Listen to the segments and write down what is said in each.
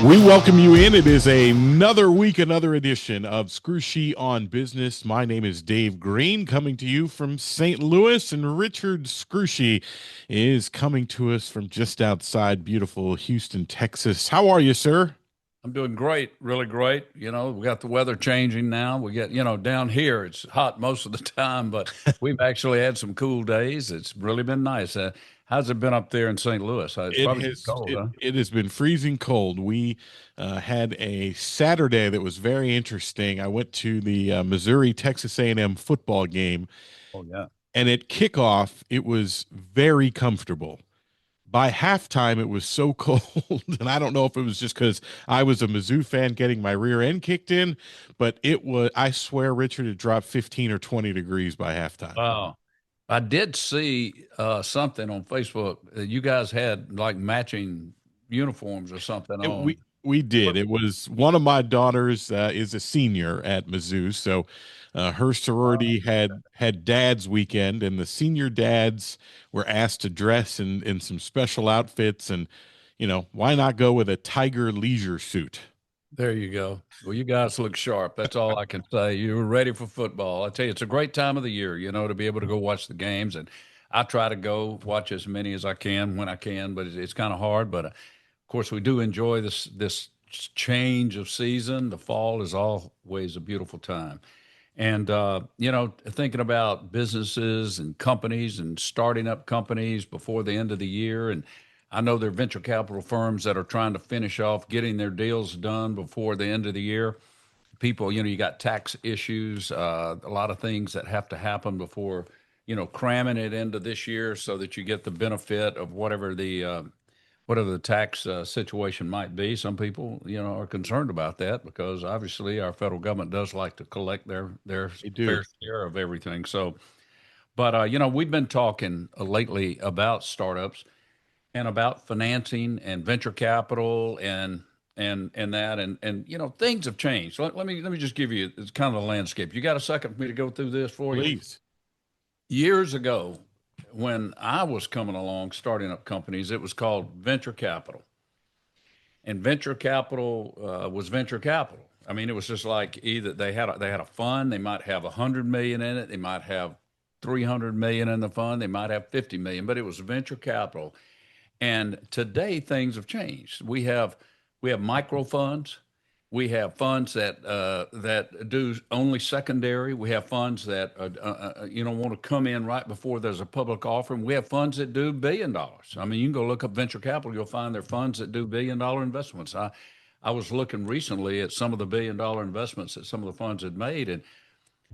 We welcome you in. It is another week, another edition of Scrushy on Business. My name is Dave Green, coming to you from St. Louis, and Richard Scrushy is coming to us from just outside beautiful Houston, Texas. How are you, sir? I'm doing great, really great. We got the weather changing now. We get, down here it's hot most of the time, but we've actually had some cool days. It's really been nice. How's it been up there in St. Louis? It's It probably has cold, it, huh? it has been freezing cold. We had a Saturday that was very interesting. I went to the Missouri Texas A&M football game, Oh yeah. and at kickoff, it was very comfortable. By halftime, it was so cold, and I don't know if it was just because I was a Mizzou fan getting my rear end kicked in, but it was, I swear, Richard, it dropped 15 or 20 degrees by halftime. Wow. I did see something on Facebook. You guys had like matching uniforms or something It, on. we did. What? It was one of my daughters is a senior at Mizzou, so her sorority had dad's weekend, and the senior dads were asked to dress in some special outfits, and why not go with a tiger leisure suit? There you go. Well, you guys look sharp. That's all I can say. You were ready for football. I tell you, it's a great time of the year, to be able to go watch the games. And I try to go watch as many as I can when I can, but it's kind of hard. But of course, we do enjoy this change of season. The fall is always a beautiful time. And thinking about businesses and companies and starting up companies before the end of the year, and I know there are venture capital firms that are trying to finish off getting their deals done before the end of the year. People, you got tax issues, a lot of things that have to happen before, cramming it into this year so that you get the benefit of whatever the tax situation might be. Some people, are concerned about that because obviously our federal government does like to collect their They do. fair share of everything. So, but we've been talking lately about startups and about financing and venture capital and that and things have changed. Let me just give you it's kind of the landscape. You got a second for me to go through this for you? Please. Years ago, when I was coming along starting up companies, it was called venture capital, and venture capital was venture capital. I mean, it was just like either they had a fund, they might have 100 million in it, they might have 300 million in the fund, they might have 50 million, but it was venture capital. And today things have changed. We have micro funds. We have funds that do only secondary. We have funds that want to come in right before there's a public offering. We have funds that do $1 billion. I mean, you can go look up venture capital. You'll find there are funds that do $1 billion investments. I was looking recently at some of the $1 billion investments that some of the funds had made, and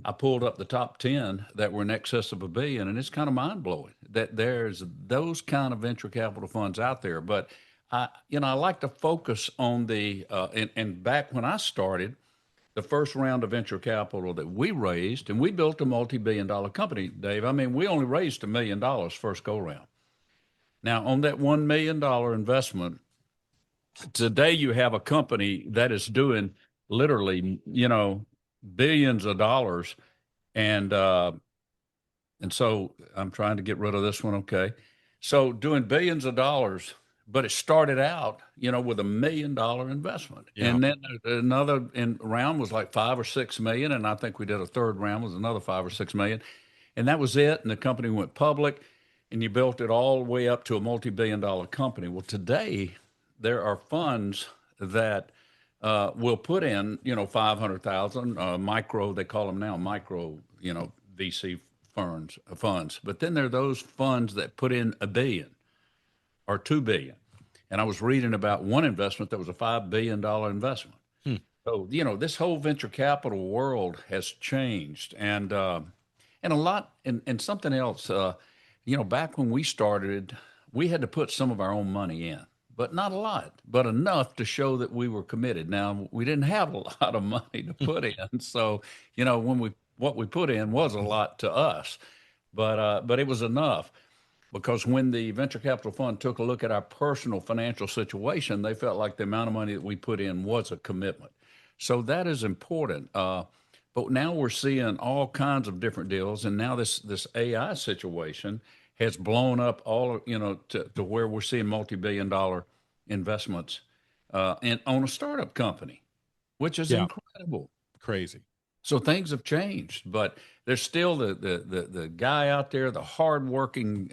I pulled up the top 10 that were in excess of $1 billion, and it's kind of mind blowing that there's those kind of venture capital funds out there. But I like to focus on and back when I started, the first round of venture capital that we raised, and we built a multi-billion-dollar company, Dave. I mean, we only raised $1 million first go round. Now, on that $1 million investment, today you have a company that is doing literally, billions of dollars, and so I'm trying to get rid of this one. Okay. So doing billions of dollars, but it started out, with $1 million investment. Yeah. And then another round was like 5 or 6 million. And I think we did a third round was another 5 or 6 million. And that was it. And the company went public, and you built it all the way up to a multi-billion-dollar company. Well, today there are funds that will put in, 500,000 micro, they call them now micro, VC funds. But then there are those funds that put in a billion or 2 billion. And I was reading about one investment that was a $5 billion investment. Hmm. So, this whole venture capital world has changed, and a lot, and something else. Back when we started, we had to put some of our own money in, but not a lot, but enough to show that we were committed. Now, we didn't have a lot of money to put in, so when we what we put in was a lot to us, but it was enough because when the venture capital fund took a look at our personal financial situation, they felt like the amount of money that we put in was a commitment. So that is important. But now we're seeing all kinds of different deals, and now this AI situation has blown up all to where we're seeing multi-billion-dollar investments and own a startup company, which is Yeah, incredible. crazy. So things have changed, but there's still the guy out there, the hardworking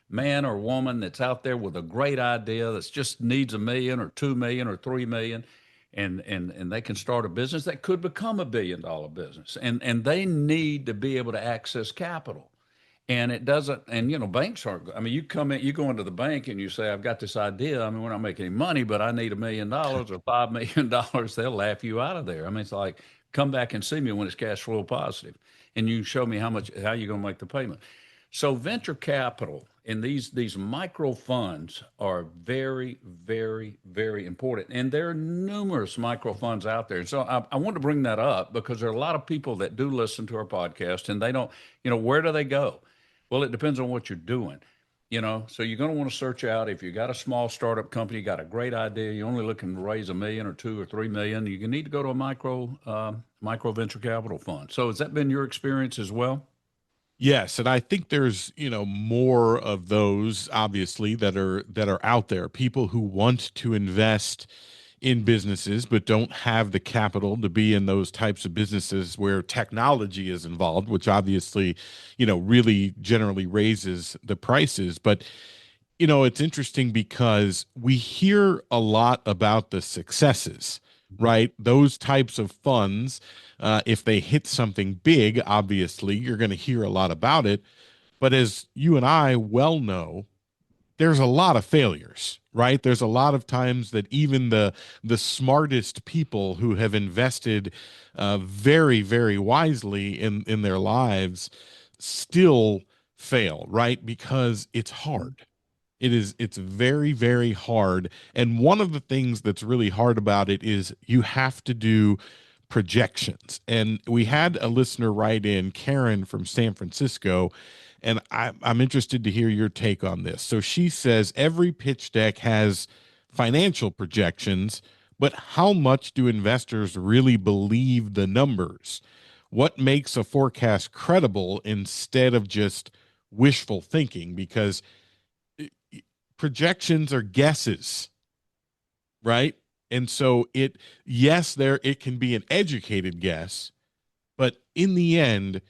man or woman that's out there with a great idea that just needs 1 million or 2 million or 3 million, and they can start a business that could become $1 billion business, and they need to be able to access capital. And it doesn't, and banks aren't, I mean, you come in, you go into the bank and you say, I've got this idea. I mean, we're not making any money, but I need $1 million or $5 million. They'll laugh you out of there. I mean, it's like, come back and see me when it's cash flow positive, and you show me how you're going to make the payment. So venture capital and these micro funds are very, very, very important. And there are numerous micro funds out there. So I want to bring that up because there are a lot of people that do listen to our podcast and they don't, where do they go? Well, it depends on what you're doing. So you're going to want to search out if you got a small startup company, you got a great idea, you're only looking to raise 1 million or 2 or 3 million, you need to go to a micro venture capital fund. So has that been your experience as well? Yes, and I think there's, more of those obviously that are out there. People who want to invest in businesses but don't have the capital to be in those types of businesses where technology is involved, which obviously, really generally raises the prices. But it's interesting because we hear a lot about the successes, Mhm. right? Those types of funds, if they hit something big, obviously, you're going to hear a lot about it. But as you and I well know, there's a lot of failures, right? There's a lot of times that even the smartest people who have invested very, very wisely in their lives still fail, right? Because it's hard. It's very, very hard. And one of the things that's really hard about it is you have to do projections. And we had a listener write in, Karen from San Francisco, and I'm interested to hear your take on this. So she says every pitch deck has financial projections, but how much do investors really believe the numbers? What makes a forecast credible instead of just wishful thinking? Because projections are guesses, right? And so yes, it can be an educated guess, but in the end,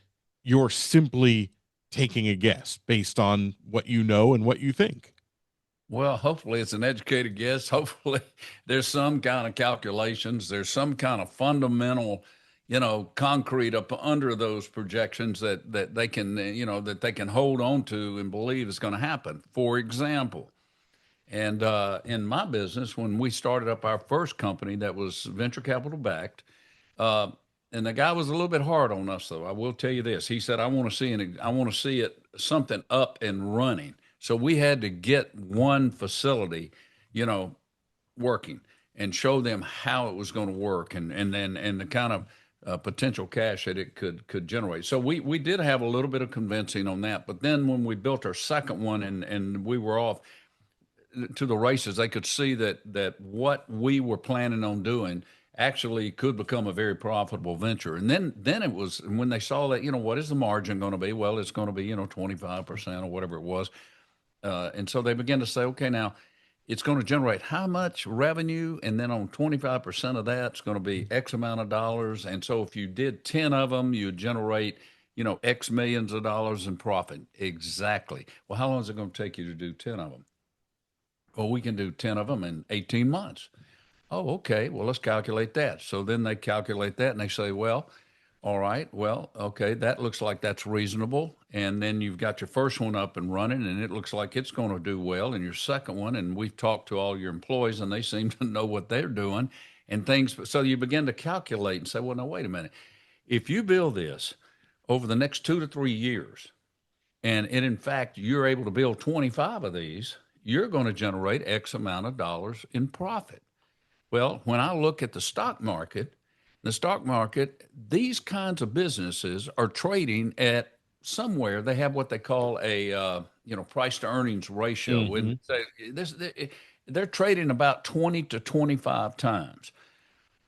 you're simply taking a guess based on what you know and what you think. Well, hopefully it's an educated guess. Hopefully there's some kind of calculations. There's some kind of fundamental, concrete up under those projections that they can, that they can hold on to and believe is going to happen. For example, and in my business, when we started up our first company that was venture capital backed, uh, and the guy was a little bit hard on us, though. I will tell you this. He said, I want to see it something up and running." So we had to get one facility, you know, working and show them how it was going to work and the kind of potential cash that it could generate. So we did have a little bit of convincing on that. But then when we built our second one and we were off to the races, they could see that what we were planning on doing actually could become a very profitable venture. And then it was when they saw that, what is the margin going to be? Well, it's going to be 25% or whatever it was. And so they began to say, okay, now it's going to generate how much revenue, and then on 25% of that, it's going to be X amount of dollars. And so if you did 10 of them, you would generate X millions of dollars in profit. Exactly. Well, how long is it going to take you to do 10 of them? Well, we can do 10 of them in 18 months. Oh, okay. Well, let's calculate that. So then they calculate that and they say, well, all right, well, okay, that looks like that's reasonable. And then you've got your first one up and running and it looks like it's going to do well. And your second one, and we've talked to all your employees and they seem to know what they're doing and things. So you begin to calculate and say, well, now, wait a minute. If you build this over the next 2 to 3 years, and in fact, you're able to build 25 of these, you're going to generate X amount of dollars in profit. Well, when I look at the stock market, these kinds of businesses are trading at somewhere. They have what they call a price to earnings ratio, and Mm-hmm. they're trading about 20 to 25 times.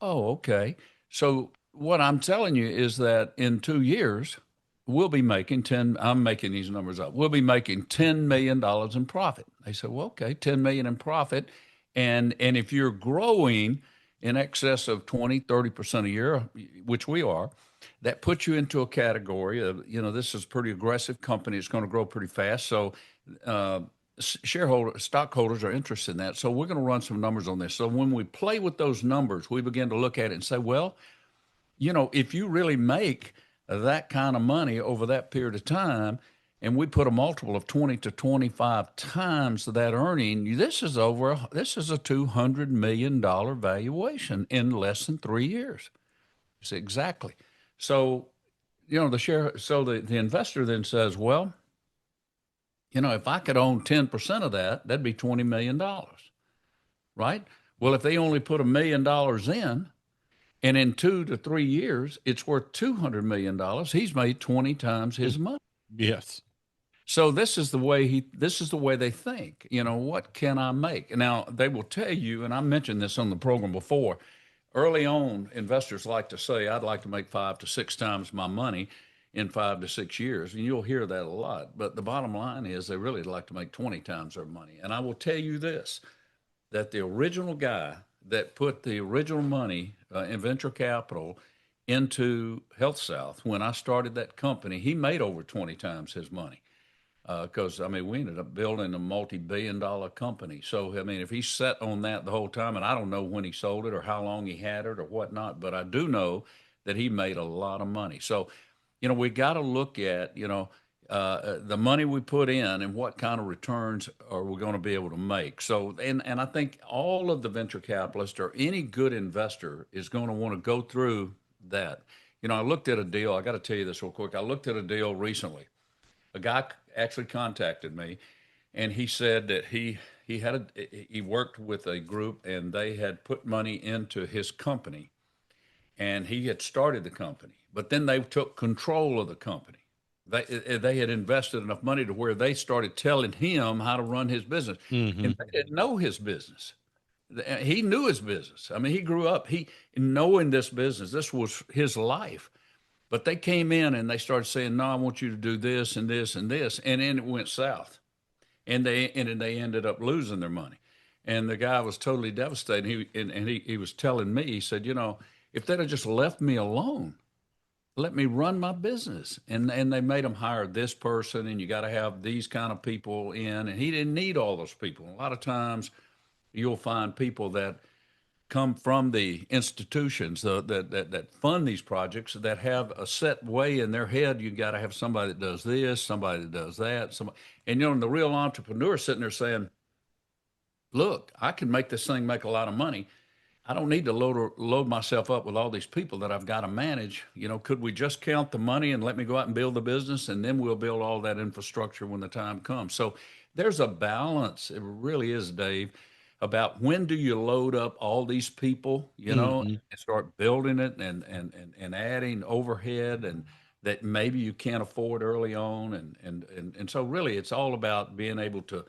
Oh, okay. So what I'm telling you is that in 2 years, we'll be making 10, I'm making these numbers up. We'll be making $10 million in profit. They said, well, okay, 10 million in profit. And if you're growing in excess of 20, 30% a year, which we are, that puts you into a category of, this is a pretty aggressive company. It's going to grow pretty fast. So uh, stockholders are interested in that. So we're going to run some numbers on this. So when we play with those numbers, we begin to look at it and say, well, if you really make that kind of money over that period of time, and we put a multiple of 20 to 25 times that earning, this is a $200 million valuation in less than 3 years. It's exactly. So, the investor then says, well, if I could own 10% of that, that'd be $20 million, right? Well, if they only put $1 million in, and in 2 to 3 years, it's worth $200 million. He's made 20 times Mm. his money. Yes. So this is the way they think. What can I make? Now they will tell you, and I mentioned this on the program before. Early on, investors like to say, "I'd like to make 5 to 6 times my money in 5 to 6 years," and you'll hear that a lot. But the bottom line is, they really like to make 20 times their money. And I will tell you this: that the original guy that put the original money in venture capital into Health South, when I started that company, he made over 20 times his money. Because I mean, we ended up building a multi-billion-dollar company. So I mean, if he sat on that the whole time, and I don't know when he sold it or how long he had it or whatnot, but I do know that he made a lot of money. So, we got to look at the money we put in and what kind of returns are we going to be able to make. So, and I think all of the venture capitalists or any good investor is going to want to go through that. I looked at a deal. I got to tell you this real quick. I looked at a deal recently. A guy actually contacted me, and he said that he worked with a group, and they had put money into his company, and he had started the company, but then they took control of the company. They had invested enough money to where they started telling him how to run his business, Hmm. and they didn't know his business. He knew his business. I mean, he grew up knowing this business. This was his life. But they came in and they started saying, "No, I want you to do this and this and this," and then it went south, and they ended up losing their money. And the guy was totally devastated. He was telling me, he said, if they'd have just left me alone, let me run my business, and they made him hire this person, and you got to have these kind of people in, and he didn't need all those people. A lot of times, you'll find people that come from the institutions that fund these projects that have a set way in their head. You got to have somebody that does this, somebody that does that, somebody, and the real entrepreneur sitting there saying, "Look, I can make this thing make a lot of money. I don't need to load myself up with all these people that I've got to manage. Could we just count the money and let me go out and build the business, and then we'll build all that infrastructure when the time comes?" So there's a balance. It really is, Dave, about when do you load up all these people, Hmm. and start building it and adding overhead and that maybe you can't afford early on, and so really it's all about being able to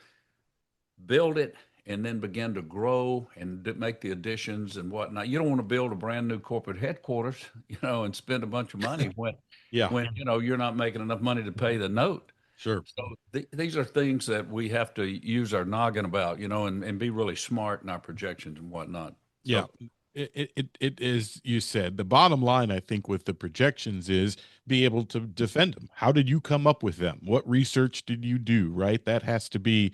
build it and then begin to grow and make the additions and whatnot. You don't want to build a brand new corporate headquarters, and spend a bunch of money when Yeah, you're not making enough money to pay the note. sure. So these are things that we have to use our noggin about, and be really smart in our projections and whatnot. Yeah. So It is, you said, the bottom line, I think, with the projections is be able to defend them. How did you come up with them? What research did you do, right? That has to be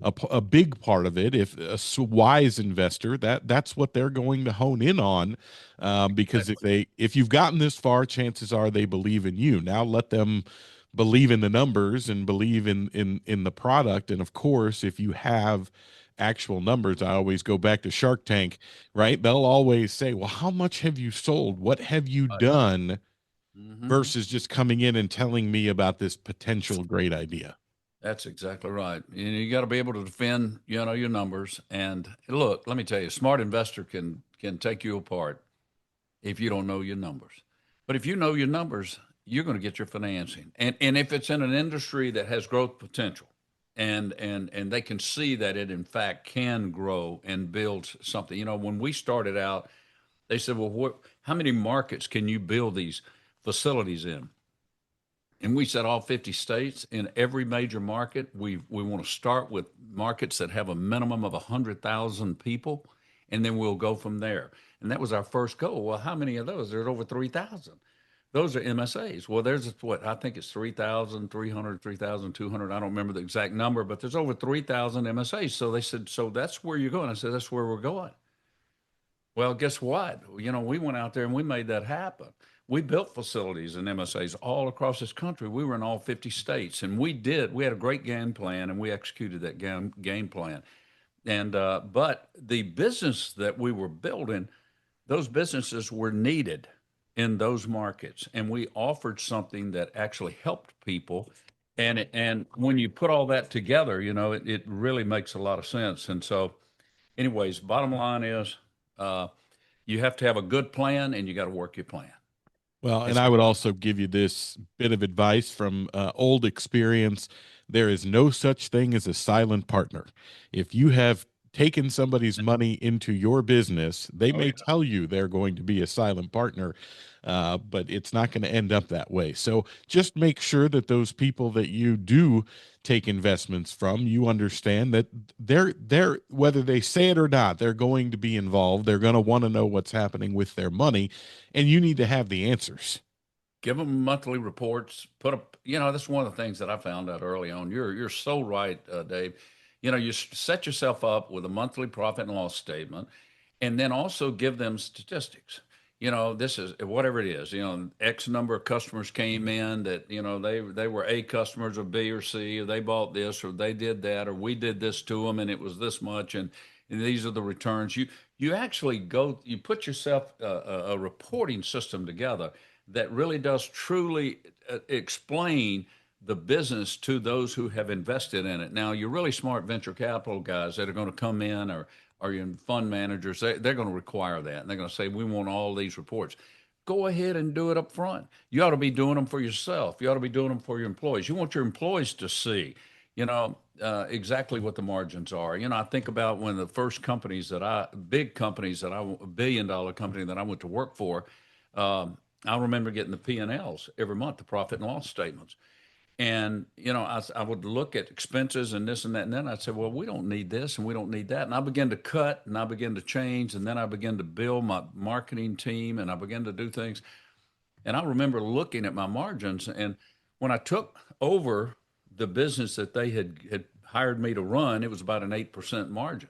a big part of it. If a wise investor, that's what they're going to hone in on, because if you've gotten this far, chances are they believe in you. Now let them believe in the numbers and believe in the product. And of course, if you have actual numbers, I always go back to Shark Tank, right? They'll always say, well, how much have you sold? What have you done? hmm Versus just coming in and telling me about this potential great idea. that's exactly right. You got to be able to defend, your numbers. And look, let me tell you, a smart investor can take you apart if you don't know your numbers. But if you know your numbers, you're going to get your financing. And if it's in an industry that has growth potential, and they can see that it in fact can grow and build something. When we started out, they said, "Well, how many markets can you build these facilities in?" And we said all 50 states in every major market. We want to start with markets that have a minimum of 100,000 people, and then we'll go from there. And that was our first goal. Well, how many of those? There's over 3,000. Those are MSAs. Well, there's what I think it's 3,300, 3,200. I don't remember the exact number, but there's over 3,000 MSAs. So they said, so that's where you're going. I said, that's where we're going. Well, guess what? We went out there and we made that happen. We built facilities and MSAs all across this country. We were in all 50 states, and we had a great game plan, and we executed that game plan. And but the business that we were building, those businesses were needed in those markets, and we offered something that actually helped people. And when you put all that together, it really makes a lot of sense. And so, anyways, bottom line is, uh, you have to have a good plan, and you got to work your plan. Well, and It's I would also give you this bit of advice from old experience. There is no such thing as a silent partner. If you have taken somebody's money into your business, they Oh may yeah. tell you they're going to be a silent partner, but it's not going to end up that way. So just make sure that those people that you do take investments from, you understand that they're whether they say it or not, they're going to be involved. They're going to want to know what's happening with their money, and you need to have the answers. Give them monthly reports. Put up, that's one of the things that I found out early on. You're so right, Dave. You set yourself up with a monthly profit and loss statement, and then also give them statistics. This is whatever it is. X number of customers came in that they were A customers or B or C, or they bought this or they did that or we did this to them and it was this much, and these are the returns. You actually you put yourself a reporting system together that really does truly explain the business to those who have invested in it. Now, you're really smart venture capital guys that are going to come in, or your fund managers, they're going to require that. And they're going to say, we want all these reports. Go ahead and do it up front. You ought to be doing them for yourself. You ought to be doing them for your employees. You want your employees to see, exactly what the margins are. I think about when the first big companies $1 billion company that I went to work for, I remember getting the P&Ls every month, the profit and loss statements. And, I would look at expenses and this and that. And then I'd say, well, we don't need this and we don't need that. And I began to cut and I began to change. And then I began to build my marketing team and I began to do things. And I remember looking at my margins. And when I took over the business that they had hired me to run, it was about an 8% margin.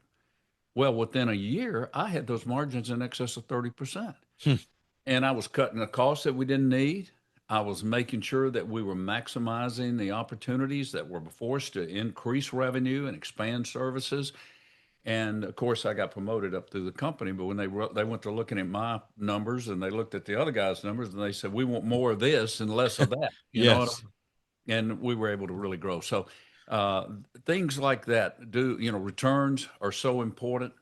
Well, within a year, I had those margins in excess of 30%. Hmm. And I was cutting the costs that we didn't need. I was making sure that we were maximizing the opportunities that were before us to increase revenue and expand services. And of course, I got promoted up through the company. But when they went to looking at my numbers and they looked at the other guy's numbers and they said, we want more of this and less of that. Yes. And we were able to really grow. So uh, things like that returns are so important,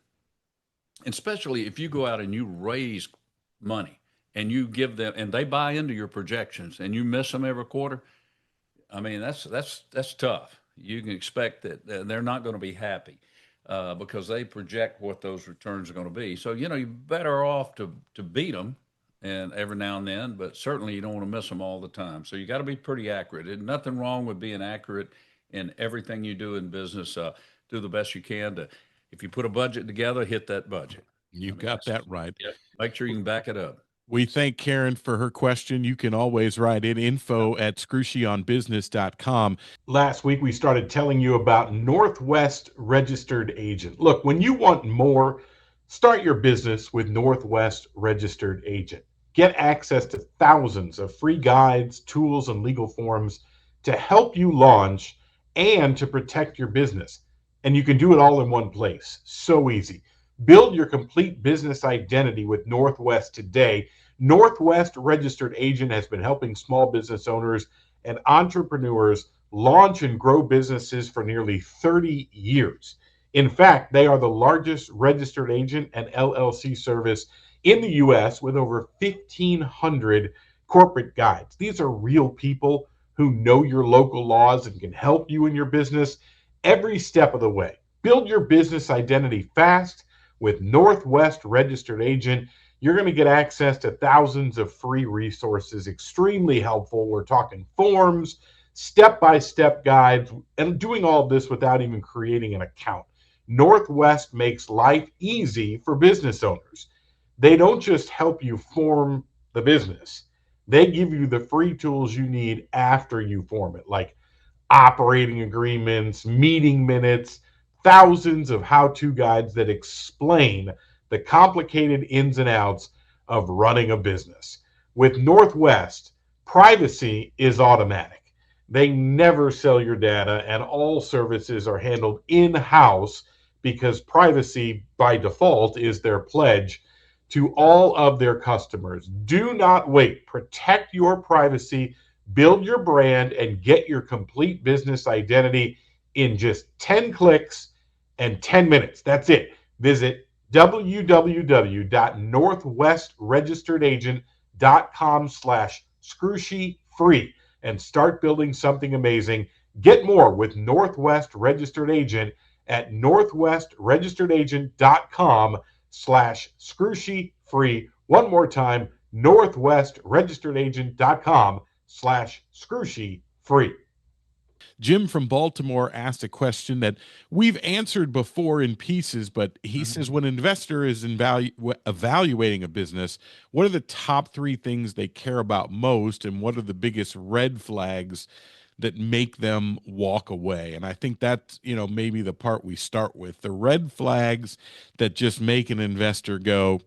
especially if you go out and you raise money and you give them and they buy into your projections and you miss them every quarter. I mean, that's tough. You can expect that they're not going to be happy because they project what those returns are going to be. So you're better off to beat them and every now and then, but certainly you don't want to miss them all the time. So you got to be pretty accurate. There's nothing wrong with being accurate in everything you do in business. Do the best you can to, if you put a budget together, hit that budget. I You mean, got that right. yeah. Make sure you can back it up. We thank Karen for her question. You can always write in info@scrushyonbusiness.com. Last week, we started telling you about Northwest Registered Agent. Look, when you want more, start your business with Northwest Registered Agent. Get access to thousands of free guides, tools, and legal forms to help you launch and to protect your business. And you can do it all in one place. So easy. Build your complete business identity with Northwest today. Northwest Registered Agent has been helping small business owners and entrepreneurs launch and grow businesses for nearly 30 years. In fact, they are the largest registered agent and LLC service in the US with over 1,500 corporate guides. These are real people who know your local laws and can help you in your business every step of the way. Build your business identity fast with Northwest Registered Agent. You're going to get access to thousands of free resources, extremely helpful. We're talking forms, step by step guides, and doing all of this without even creating an account. Northwest makes life easy for business owners. They don't just help you form the business, they give you the free tools you need after you form it, like operating agreements, meeting minutes, thousands of how to guides that explain the complicated ins and outs of running a business. With Northwest, privacy is automatic. They never sell your data, and all services are handled in house because privacy by default is their pledge to all of their customers. Do not wait. Protect your privacy, build your brand, and get your complete business identity in just 10 clicks and 10 minutes. That's it. Visit www.northwestregisteredagent.com/scrushy free and start building something amazing. Get more with Northwest Registered Agent at northwestregisteredagent.com/scrushy free. One more time, northwestregisteredagent.com/scrushy free. Jim from Baltimore asked a question that we've answered before in pieces, but he Mhm. says when an investor is evaluating a business, what are the top three things they care about most, and what are the biggest red flags that make them walk away? And I think that's, maybe the part we start with, the red flags that just make an investor go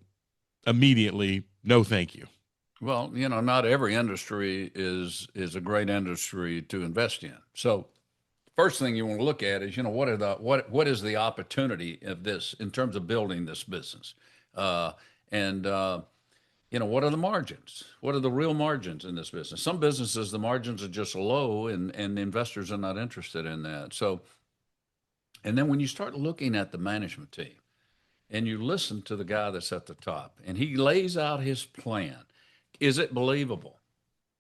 immediately, no, thank you. Well, not every industry is a great industry to invest in. So first thing you want to look at is, what is the opportunity of this in terms of building this business, and what are the margins? What are the real margins in this business? Some businesses the margins are just low, and investors are not interested in that. So, and then when you start looking at the management team and you listen to the guy that's at the top and he lays out his plan, is it believable?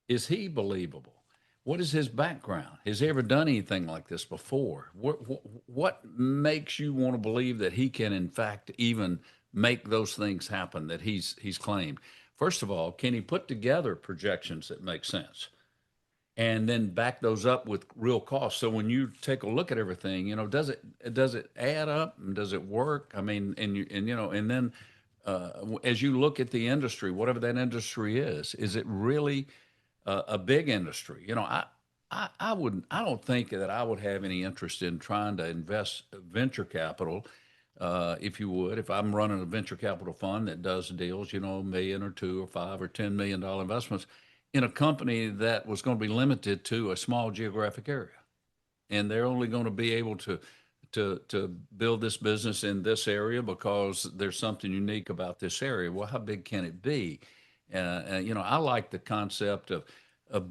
Is he believable? What is his background? Has he ever done anything like this before? What makes you want to believe that he can, in fact, even make those things happen that he's claimed? First of all, can he put together projections that make sense? And then back those up with real costs. So when you take a look at everything, does it add up and does it work? I mean, and then as you look at the industry, whatever that industry is it really a big industry? I don't think that I would have any interest in trying to invest venture capital, if I'm running a venture capital fund that does deals, a million or two or five or $10 million investments in a company that was going to be limited to a small geographic area, and they're only going to be able to build this business in this area because there's something unique about this area. Well, how big can it be? I like the concept of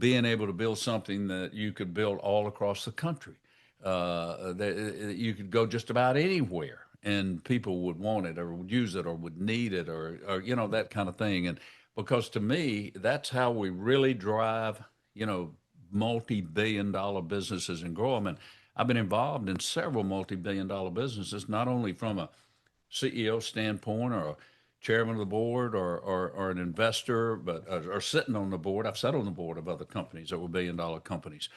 being able to build something that you could build all across the country. That you could go just about anywhere, and people would want it or would use it or would need it or that kind of thing. And because to me, that's how we really drive you know multi-billion-dollar businesses and grow them. And I've been involved in several multi-billion-dollar businesses, not only from a CEO standpoint or a chairman of the board or an investor, but or sitting on the board. I've sat on the board of other companies that were billion-dollar companies,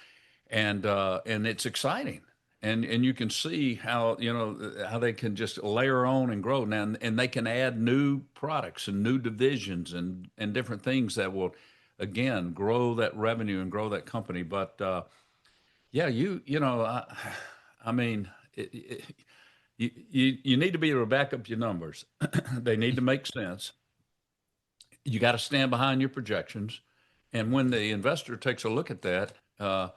and it's exciting. And you can see how they can just layer on and grow now, and they can add new products and new divisions and different things that will again grow that revenue and grow that company. But yeah, I mean, you need to be able to back up your numbers. They need to make sense. You got to stand behind your projections. And when the investor takes a look at that, and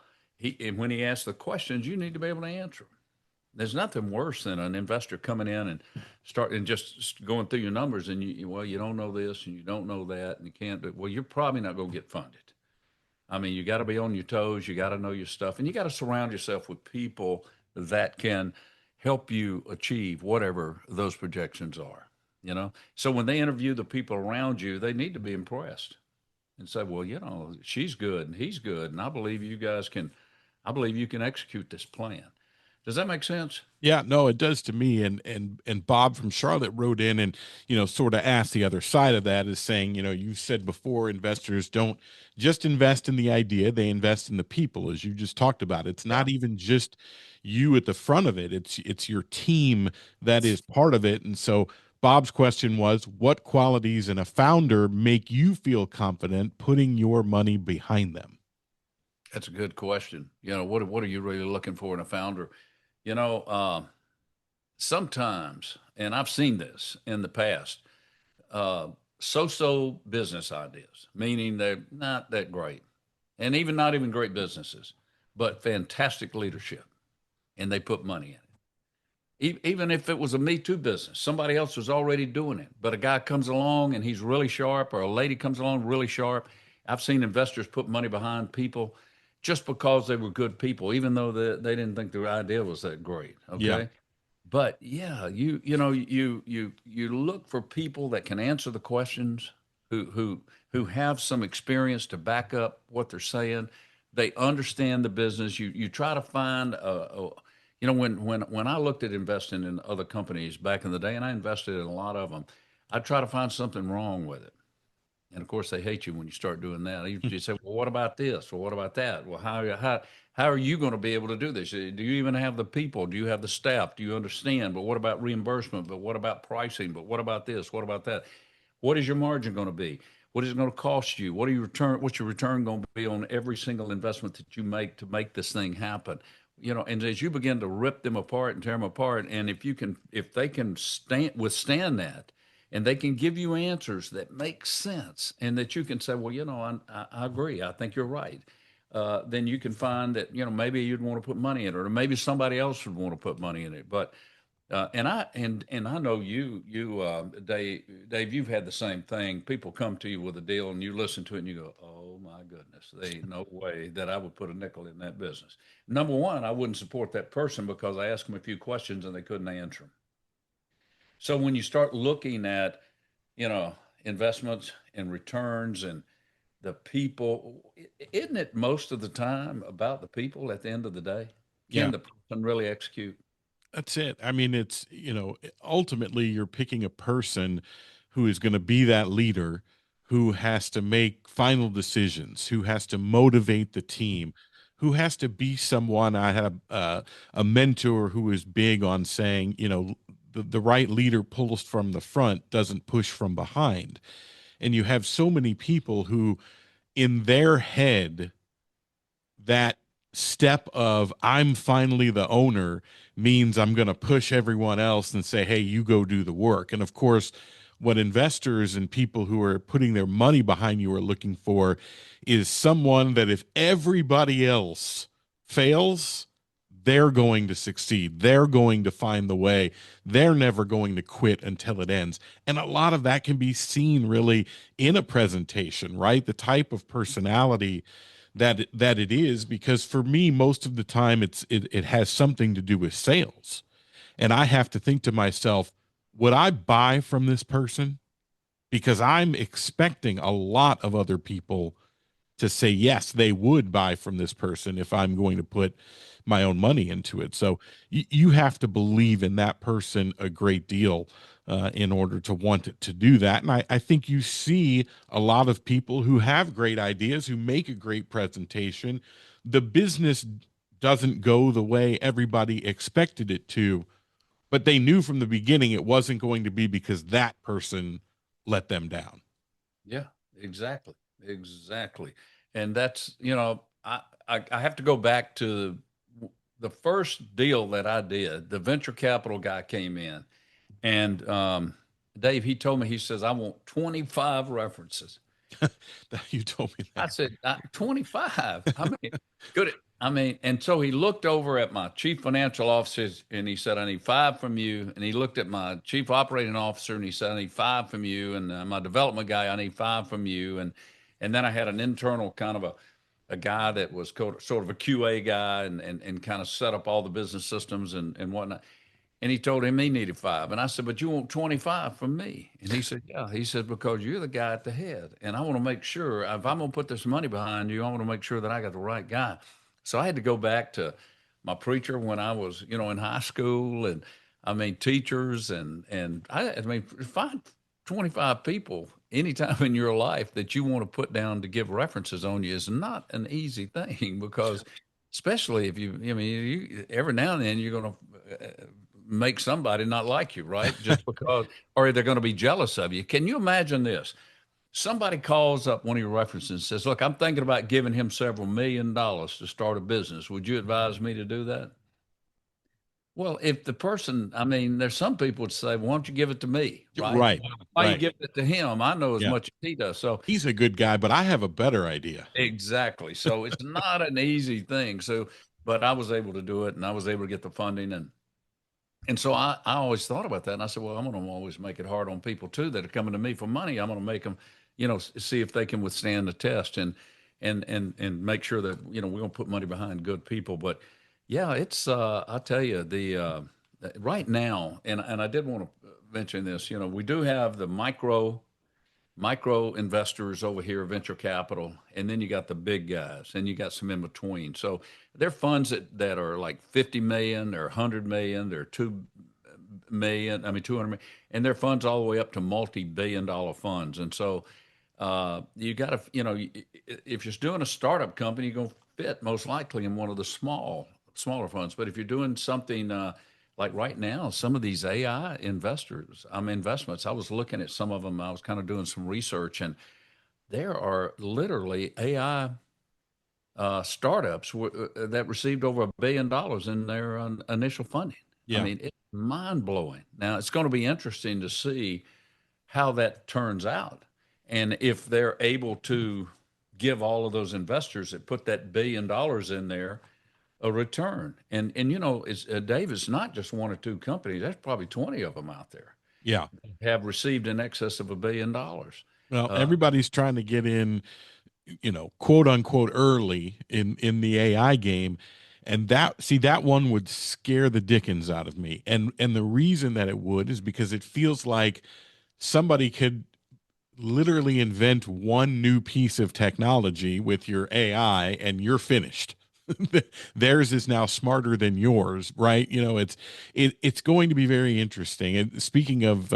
when he asks the questions, you need to be able to answer them. There's nothing worse than an investor coming in and starting just going through your numbers, and well, you don't know this and you don't know that, and you can't do. Well, you're probably not going to get funded. I mean, you got to be on your toes. You got to know your stuff, and you got to surround yourself with people that can help you achieve whatever those projections are. So when they interview the people around you, they need to be impressed and say, well, she's good and he's good, and I believe you can execute this plan. Does that make sense? Yeah, no, it does to me. And Bob from Charlotte wrote in and sort of asked the other side of that is saying, you said before investors don't just invest in the idea, they invest in the people, as you just talked about. It's Yeah. not even just you at the front of it. It's your team that is part of it. And so Bob's question was, what qualities in a founder make you feel confident putting your money behind them? That's a good question. What are you really looking for in a founder? You know, sometimes, and I've seen this in the past, uh, so-so business ideas, meaning they're not that great, and even not even great businesses, but fantastic leadership, and they put money in it. Even if it was a Me Too business, somebody else was already doing it, but a guy comes along and he's really sharp, or a lady comes along really sharp. I've seen investors put money behind people just because they were good people, even though they didn't think their idea was that great. Yeah. Okay. But yeah, you look for people that can answer the questions, who have some experience to back up what they're saying. They understand the business. You try to find when I looked at investing in other companies back in the day, and I invested in a lot of them, I try to find something wrong with it. And of course, they hate you when you start doing that. You say, "Well, what about this? Well, what about that? Well, how are you going to be able to do this? Do you even have the people? Do you have the staff? Do you understand? But what about reimbursement? But what about pricing? But what about this? What about that? What is your margin going to be? What is it going to cost you? What's your return going to be on every single investment that you make to make this thing happen?" And as you begin to rip them apart and tear them apart, and if they can withstand that, and they can give you answers that make sense, and that you can say, well, I agree. I think you're right. Then you can find that, maybe you'd want to put money in it, or maybe somebody else would want to put money in it. But and I know Dave, you've had the same thing. People come to you with a deal, and you listen to it, and you go, "Oh my goodness, they ain't no way that I would put a nickel in that business." Number one, I wouldn't support that person because I asked them a few questions and they couldn't answer them. So when you start looking at, investments and returns and the people, isn't it most of the time about the people at the end of the day? Can Yeah. the person really execute? That's it. I mean, it's, ultimately you're picking a person who is going to be that leader, who has to make final decisions, who has to motivate the team, who has to be someone. I had a mentor who was big on saying, the right leader pulls from the front, doesn't push from behind. And you have so many people who, in their head, that step of I'm finally the owner means I'm going to push everyone else and say, hey, you go do the work. And of course, what investors and people who are putting their money behind you are looking for is someone that if everybody else fails, they're going to succeed. They're going to find the way. They're never going to quit until it ends. And a lot of that can be seen really in a presentation, right? The type of personality that it is, because for me most of the time it has something to do with sales, and I have to think to myself, would I buy from this person? Because I'm expecting a lot of other people to say yes, they would buy from this person if I'm going to put my own money into it. So you have to believe in that person a great deal in order to want it to do that. And I think you see a lot of people who have great ideas, who make a great presentation. The business doesn't go the way everybody expected it to, but they knew from the beginning it wasn't going to be because that person let them down. Yeah, exactly. Exactly. And that's, I have to go back to the first deal that I did. The venture capital guy came in, and Dave, he told me, he says, I want 25 references. You told me I that. said, 25. I mean, good. I mean, and so he looked over at my chief financial officer and he said, I need five from you. And he looked at my chief operating officer and he said, I need five from you. And my development guy, I need five from you. And then I had an internal kind of a guy that was sort of a QA guy, and kind of set up all the business systems and whatnot. And he told him he needed five. And I said, but you want 25 from me? And he said, yeah. He said, because you're the guy at the head. And I want to make sure, if I'm going to put this money behind you, I want to make sure that I got the right guy. So I had to go back to my preacher when I was, in high school, and I mean teachers, and I mean find 25 people anytime in your life that you want to put down to give references on you is not an easy thing because especially if I mean, every now and then you're going to make somebody not like you, right? Just because, or they're going to be jealous of you. Can you imagine this? Somebody calls up one of your references and says, "Look, I'm thinking about giving him several $1 million to start a business. Would you advise me to do that?" Well, if the person, I mean, there's some people would say, "Why don't you give it to me?" Right? Right. Why you Right. give it to him? I know as Yeah. much as he does. So He's a good guy, but I have a better idea. exactly. So it's not an easy thing. So, but I was able to do it, and I was able to get the funding, and so I always thought about that. And I said, well, I'm going to always make it hard on people too that are coming to me for money. I'm going to make them, see if they can withstand the test and make sure that, we're going to put money behind good people. But yeah, it's, I tell you, right now, and I did want to mention this, we do have the micro investors over here, venture capital, and then you got the big guys, and you got some in between. So they're funds that are like 50 million or 100 million, they're 2 million, I mean 200 million, and they're funds all the way up to multi-billion-dollar funds. And so you got to, if you're doing a startup company, you're going to fit most likely in one of the smaller funds. But if you're doing something like right now, some of these AI investments, I was looking at some of them. I was kind of doing some research, and there are literally AI startups that received over $1 billion in their initial funding. I Yeah. mean, it's mind blowing. Now, it's going to be interesting to see how that turns out, and if they're able to give all of those investors that put that $1 billion in there a return. And it's Dave, it's not just one or two companies. There's probably 20 of them out there Yeah. have received in excess of $1 billion. Well, Uh, everybody's trying to get in, quote unquote, early in the AI game. And that one would scare the dickens out of me. And the reason that it would is because it feels like somebody could literally invent one new piece of technology with your AI and you're finished. Theirs is now smarter than yours, right? It's going to be very interesting. And speaking of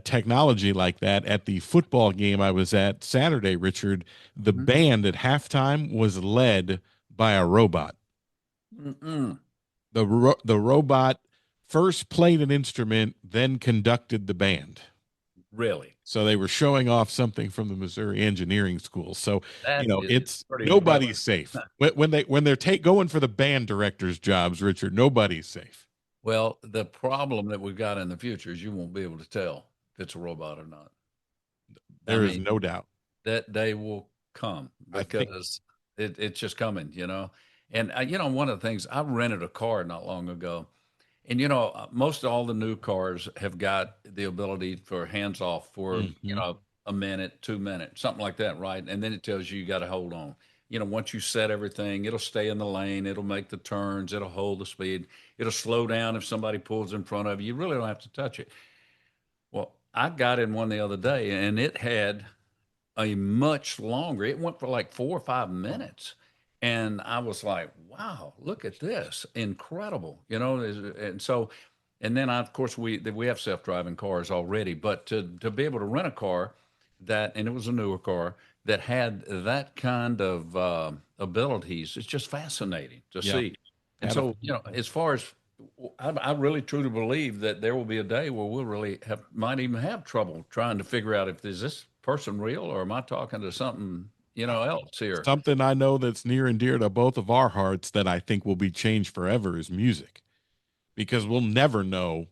technology like that, at the football game I was at Saturday, Richard, the mhm. band at halftime was led by a robot. Mm-mm. The robot first played an instrument, then conducted the band. Really? So they were showing off something from the Missouri Engineering School. So, That is it's pretty nobody's impressive. safe. When they're going for the band directors jobs, Richard, nobody's safe. Well, the problem that we've got in the future is you won't be able to tell if it's a robot or not. I There is mean, no doubt. that day will come I think because it's just coming. And, one of the things, I rented a car not long ago. And most all the new cars have got the ability for hands off for mhm. a minute, 2 minutes, something like that, right? And then it tells you got to hold on. Once you set everything, it'll stay in the lane, it'll make the turns, it'll hold the speed, it'll slow down if somebody pulls in front of you. You really don't have to touch it. Well, I got in one the other day, and it had a much longer. It went for like 4 or 5 minutes. And I was like, wow, look at this. Incredible. And so, and then of course, we have self-driving cars already, but to be able to rent a car and it was a newer car that had that kind of abilities, it's just fascinating to Yeah. see. And Had a so, as far as I really truly believe that there will be a day where we'll really might even have trouble trying to figure out if is this person real or am I talking to something else here? something I know that's near and dear to both of our hearts that I think will be changed forever is music, because we'll never know,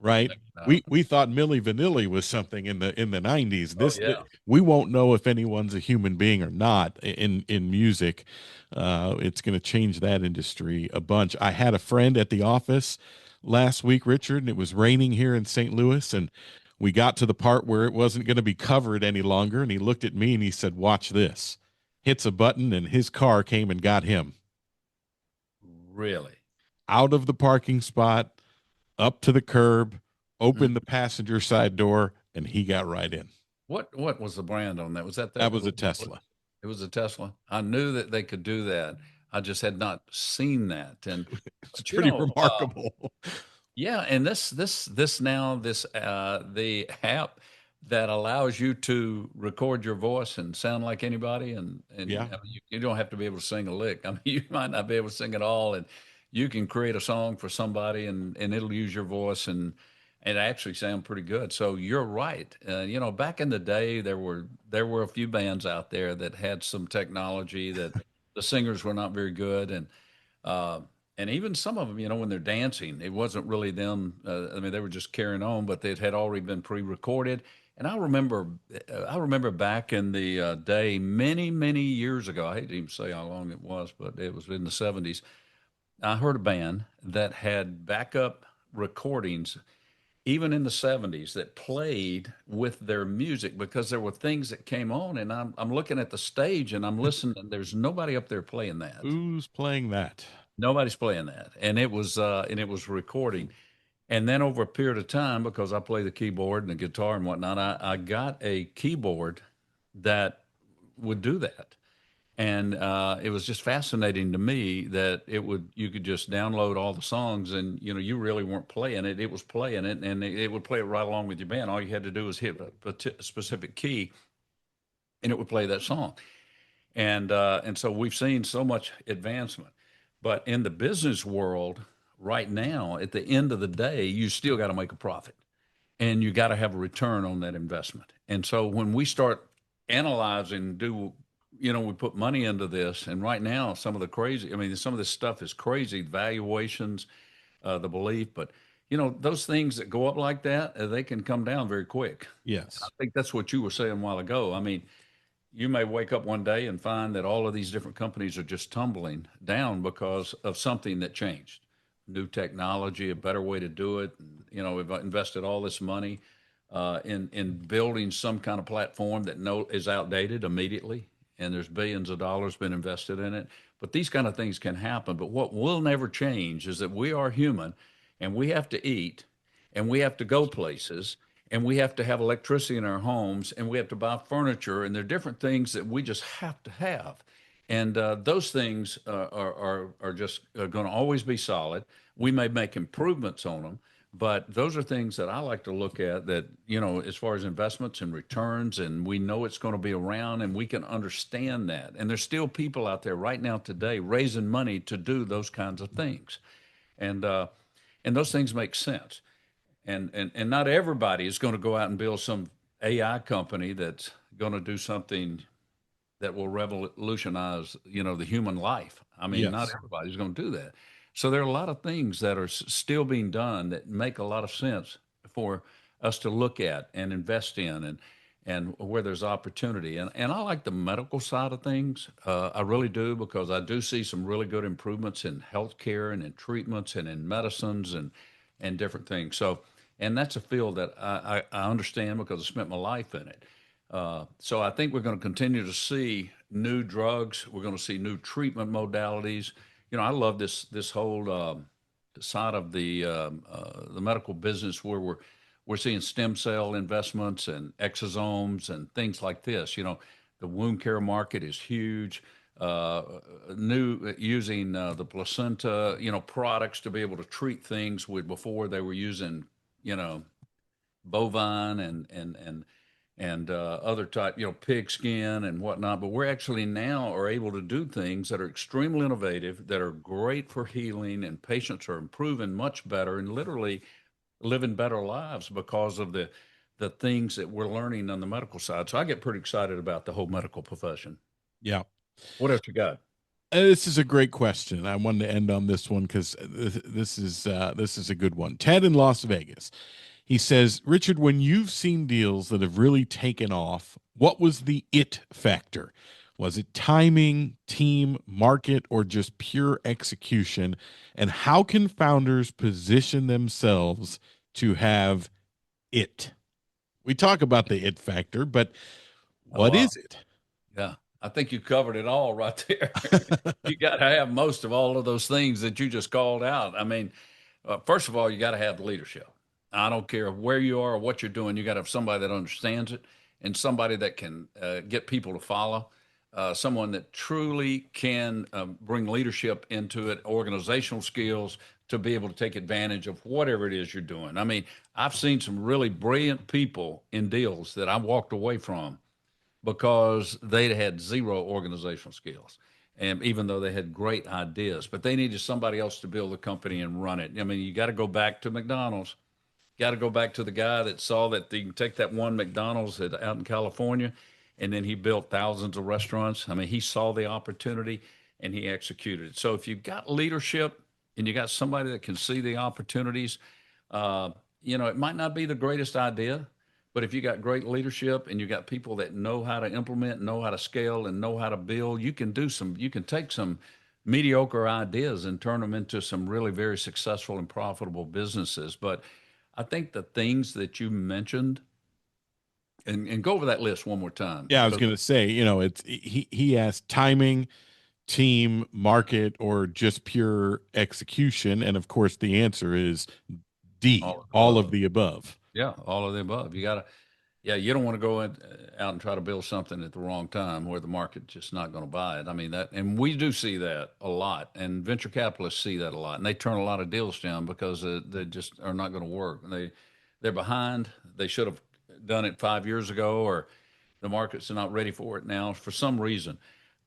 right? No. We thought Milli Vanilli was something in the 90s. Oh yeah. We won't know if anyone's a human being or not in music. It's going to change that industry a bunch. I had a friend at the office last week, Richard, and it was raining here in St. Louis, and we got to the part where it wasn't going to be covered any longer, and he looked at me and he said, "Watch this." Hits a button, and his car came and got him Really? out of the parking spot, up to the curb, Mm. opened the passenger side door, and he got right in. What was the brand on that? Was that That was a Tesla. it was a Tesla? I knew that they could do that. I just had not seen that. And It's but pretty remarkable. yeah, and the app that allows you to record your voice and sound like anybody, and Yeah. I mean, you don't have to be able to sing a lick. I mean, you might not be able to sing at all, and you can create a song for somebody, and it'll use your voice, and it actually sound pretty good. So you're right. Back in the day, there were a few bands out there that had some technology that the singers were not very good, uh, and even some of them, when they're dancing, it wasn't really them. I mean, they were just carrying on, but they had already been pre-recorded. And I remember back in the day, many, many years ago. I hate to even say how long it was, but it was in the '70s. I heard a band that had backup recordings, even in the '70s, that played with their music because there were things that came on, and I'm looking at the stage and I'm listening, and there's nobody up there playing that. Who's playing that? Nobody's playing that, and it was recording. And then over a period of time, because I play the keyboard and the guitar and whatnot, I got a keyboard that would do that, and it was just fascinating to me that you could just download all the songs, and you really weren't playing it; it was playing it, and it would play it right along with your band. All you had to do was hit a specific key, and it would play that song. And so we've seen so much advancement. But in the business world right now, at the end of the day, you still got to make a profit, and you got to have a return on that investment. And so when we start analyzing, we put money into this, and right now some of the crazy, I mean, some of this stuff is crazy valuations, the belief, but those things that go up like that, they can come down very quick. I Yes. think that's what you were saying a while ago. I mean, you may wake up one day and find that all of these different companies are just tumbling down because of something that changed. New technology, a better way to do it. We've invested all this money in building some kind of platform that is outdated immediately, and there's billions of dollars been invested in it. But these kind of things can happen. But what will never change is that we are human, and we have to eat, and we have to go places, and we have to have electricity in our homes, and we have to buy furniture, and there are different things that we just have to have. And those things are just going to always be solid. We may make improvements on them, but those are things that I like to look at, that, as far as investments and returns, and we know it's going to be around, and we can understand that. And there's still people out there right now today raising money to do those kinds of things. And those things make sense. And not everybody is going to go out and build some AI company that's going to do something that will revolutionize, the human life. I mean, not Yes. everybody's going to do that. So there are a lot of things that are still being done that make a lot of sense for us to look at and invest in, and where there's opportunity. And I like the medical side of things. I really do, because I do see some really good improvements in healthcare and in treatments and in medicines and different things. So, and that's a field that I understand because I spent my life in it. So I think we're going to continue to see new drugs. We're going to see new treatment modalities. I love this whole side of the medical business, where we're seeing stem cell investments and exosomes and things like this. The wound care market is huge. Uh, New using the placenta, products to be able to treat things with, before they were using, you know, bovine and other type, pig skin and whatnot. But we're actually now are able to do things that are extremely innovative, that are great for healing, and patients are improving much better and literally living better lives because of the things that we're learning on the medical side. So I get pretty excited about the whole medical profession. Yeah. What else you got? This is a great question. I wanted to end on this one because this is a good one. Ted in Las Vegas. He says, Richard, when you've seen deals that have really taken off, what was the it factor? Was it timing, team, market, or just pure execution? And how can founders position themselves to have it? We talk about the it factor, but Oh, what wow. is it? Yeah. I think you covered it all right there. You got to have most of all of those things that you just called out. I mean, first of all, you got to have leadership. I don't care where you are or what you're doing. You got to have somebody that understands it, and somebody that can get people to follow. someone that truly can bring leadership into it, organizational skills to be able to take advantage of whatever it is you're doing. I mean, I've seen some really brilliant people in deals that I walked away from because they had zero organizational skills. And even though they had great ideas, but they needed somebody else to build the company and run it. I mean, you got to go back to McDonald's. Got to go back to the guy that saw that you can take that one McDonald's out in California, and then he built thousands of restaurants. I mean, he saw the opportunity and he executed it. So if you've got leadership and you got somebody that can see the opportunities, uh, it might not be the greatest idea, but if you got great leadership and you got people that know how to implement, know how to scale, and know how to build, you can take some mediocre ideas and turn them into some really very successful and profitable businesses. But I think the things that you mentioned, and go over that list one more time. Yeah, I was 'Cause- going to say, it's he asked timing, team, market, or just pure execution, and of course the answer is D, all all of above. the above. Yeah, all of the above. Yeah, you don't want to go out and try to build something at the wrong time where the market's just not going to buy it. I mean, and we do see that a lot, and venture capitalists see that a lot, and they turn a lot of deals down because they just are not going to work. They're behind. They should have done it 5 years ago, or the markets are not ready for it now for some reason.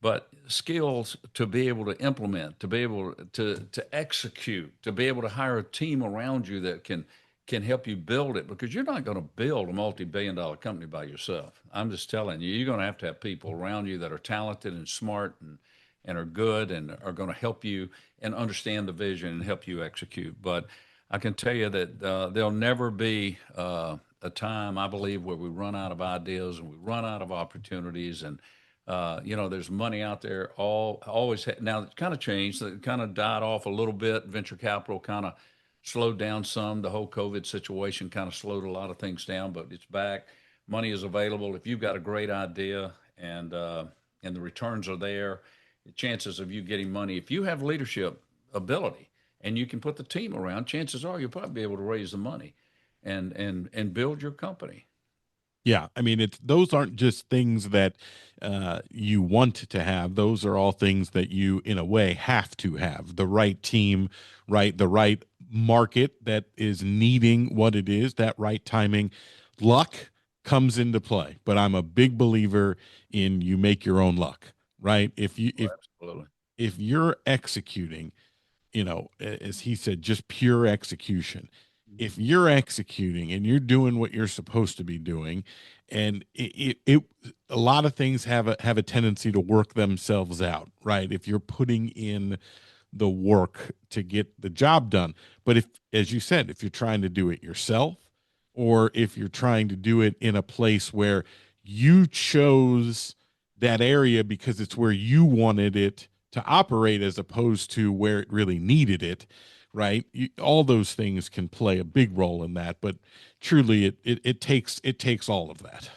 But skills to be able to implement, to be able to execute, to be able to hire a team around you that can help you build it, because you're not going to build a multi-billion-dollar company by yourself. I'm just telling you, you're going to have people around you that are talented and smart and are good and are going to help you and understand the vision and help you execute. But I can tell you that there'll never be a time, I believe, where we run out of ideas and we run out of opportunities. And there's money out there. Now it's kind of changed. It kind of died off a little bit. Venture capital kind of slowed down some. The whole COVID situation kind of slowed a lot of things down, but it's back. Money is available. If you've got a great idea and the returns are there, the chances of you getting money, if you have leadership ability and you can put the team around, chances are you'll probably be able to raise the money and build your company. Yeah, I mean, it's those aren't just things that you want to have. Those are all things that you, in a way, have to have. The right team, right? The right market that is needing what it is, that right timing. Luck comes into play, but I'm a big believer in you make your own luck, right? If you Oh, absolutely. if you're executing, as he said, just pure execution. If you're executing and you're doing what you're supposed to be doing, and a lot of things have a tendency to work themselves out, right? If you're putting in the work to get the job done. But if, as you said, if you're trying to do it yourself, or if you're trying to do it in a place where you chose that area because it's where you wanted it to operate as opposed to where it really needed it, right? All those things can play a big role in that, but truly it takes all of that.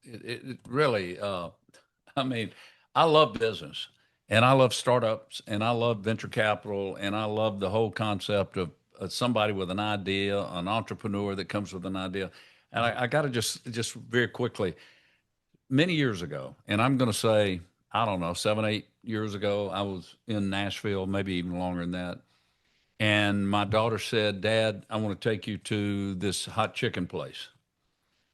It really, I mean, I love business and I love startups and I love venture capital and I love the whole concept of somebody with an idea, an entrepreneur that comes with an idea. And I got to just very quickly, many years ago, and I'm going to say, I don't know, 7, 8 years ago, I was in Nashville, maybe even longer than that. And my daughter said, Dad, I want to take you to this hot chicken place.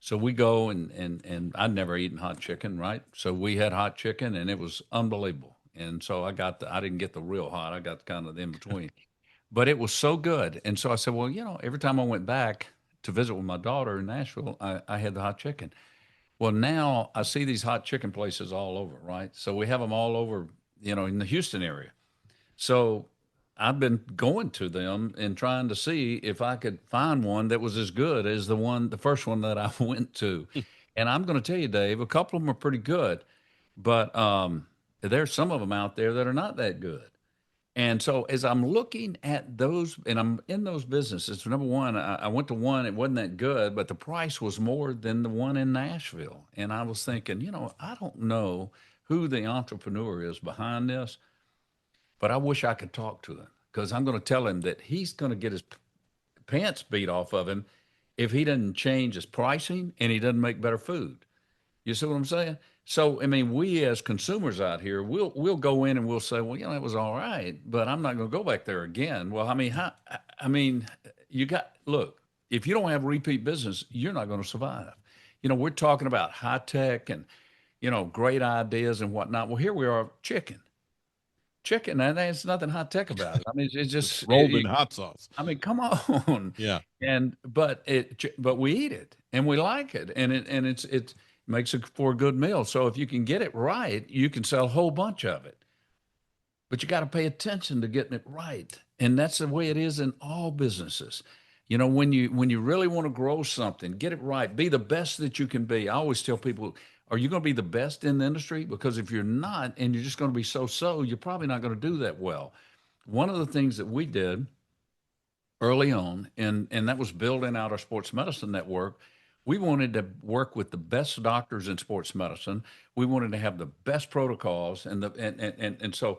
So we go and I'd never eaten hot chicken, right? So we had hot chicken and it was unbelievable. And so I didn't get the real hot. I got kind of the in between, but it was so good. And so I said, well, every time I went back to visit with my daughter in Nashville, I had the hot chicken. Well, now I see these hot chicken places all over, right? So we have them all over, in the Houston area. So I've been going to them and trying to see if I could find one that was as good as the first one that I went to. And I'm going to tell you, Dave, a couple of them are pretty good, but there's some of them out there that are not that good. And so as I'm looking at those, and I'm in those businesses, number one, I went to one, it wasn't that good, but the price was more than the one in Nashville. And I was thinking, I don't know who the entrepreneur is behind this, but I wish I could talk to him because I'm going to tell him that he's going to get his pants beat off of him if he doesn't change his pricing and he doesn't make better food. You see what I'm saying? So, I mean, we as consumers out here, we'll go in and we'll say, well, you know, it was all right, but I'm not going to go back there again. Well, I mean, I mean, you got look, if you don't have repeat business, you're not going to survive. You know, we're talking about high tech and great ideas and whatnot. Well, here we are, chicken, and there's nothing high tech about it. I mean, it's Just just, rolled in hot sauce. I mean, come on. Yeah. But we eat it and we like it, and it makes it for a good meal. So if you can get it right, you can sell a whole bunch of it. But you got to pay attention to getting it right, and that's the way it is in all businesses. You know, when you really want to grow something, get it right. Be the best that you can be. I always tell people, are you going to be the best in the industry? Because if you're not, and you're just going to be so, you're probably not going to do that well. One of the things that we did early on, and that was building out our sports medicine network. We wanted to work with the best doctors in sports medicine. We wanted to have the best protocols, and so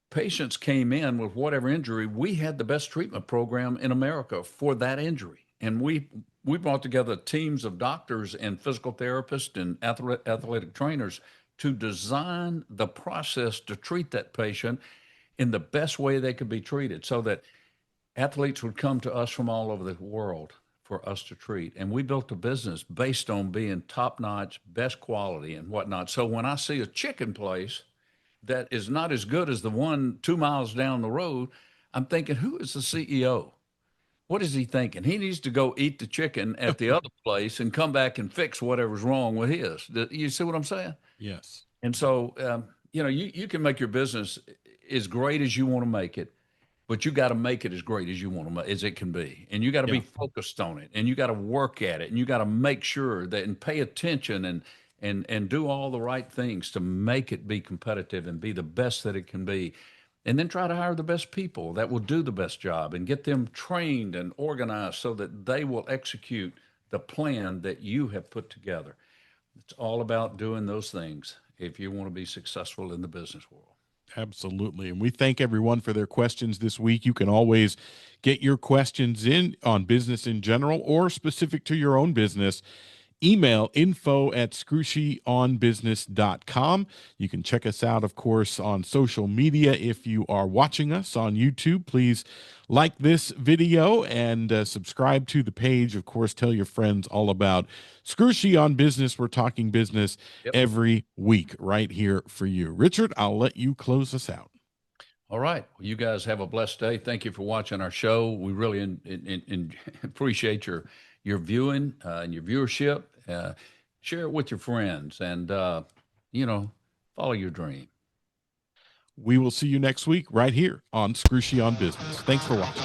patients came in with whatever injury. We had the best treatment program in America for that injury, and we brought together teams of doctors and physical therapists and athletic trainers to design the process to treat that patient in the best way they could be treated, so that athletes would come to us from all over the world for us to treat. And we built a business based on being top notch, best quality, and whatnot. So when I see a chicken place that is not as good as the one 2 miles down the road, I'm thinking, who is the CEO? What is he thinking? He needs to go eat the chicken at the other place and come back and fix whatever's wrong with his. You see what I'm saying? Yes. And so, you can make your business as great as you want to make it, but you got to make it as great as you want to, as it can be, and you got to be focused on it, and you got to work at it, and you got to make sure that and pay attention and do all the right things to make it be competitive and be the best that it can be, and then try to hire the best people that will do the best job and get them trained and organized so that they will execute the plan that you have put together. It's all about doing those things if you want to be successful in the business world. Absolutely. And we thank everyone for their questions this week. You can always get your questions in on business in general or specific to your own business. Email info@scrushyonbusiness.com. You can check us out, of course, on social media. If you are watching us on YouTube, please like this video and subscribe to the page. Of course, tell your friends all about Scrushy on Business. We're talking business every week right here for you. Richard, I'll let you close us out. All right. Well, you guys have a blessed day. Thank you for watching our show. We really appreciate your viewing and your viewership. Share it with your friends and, follow your dream. We will see you next week right here on Scrushy on Business. Thanks for watching.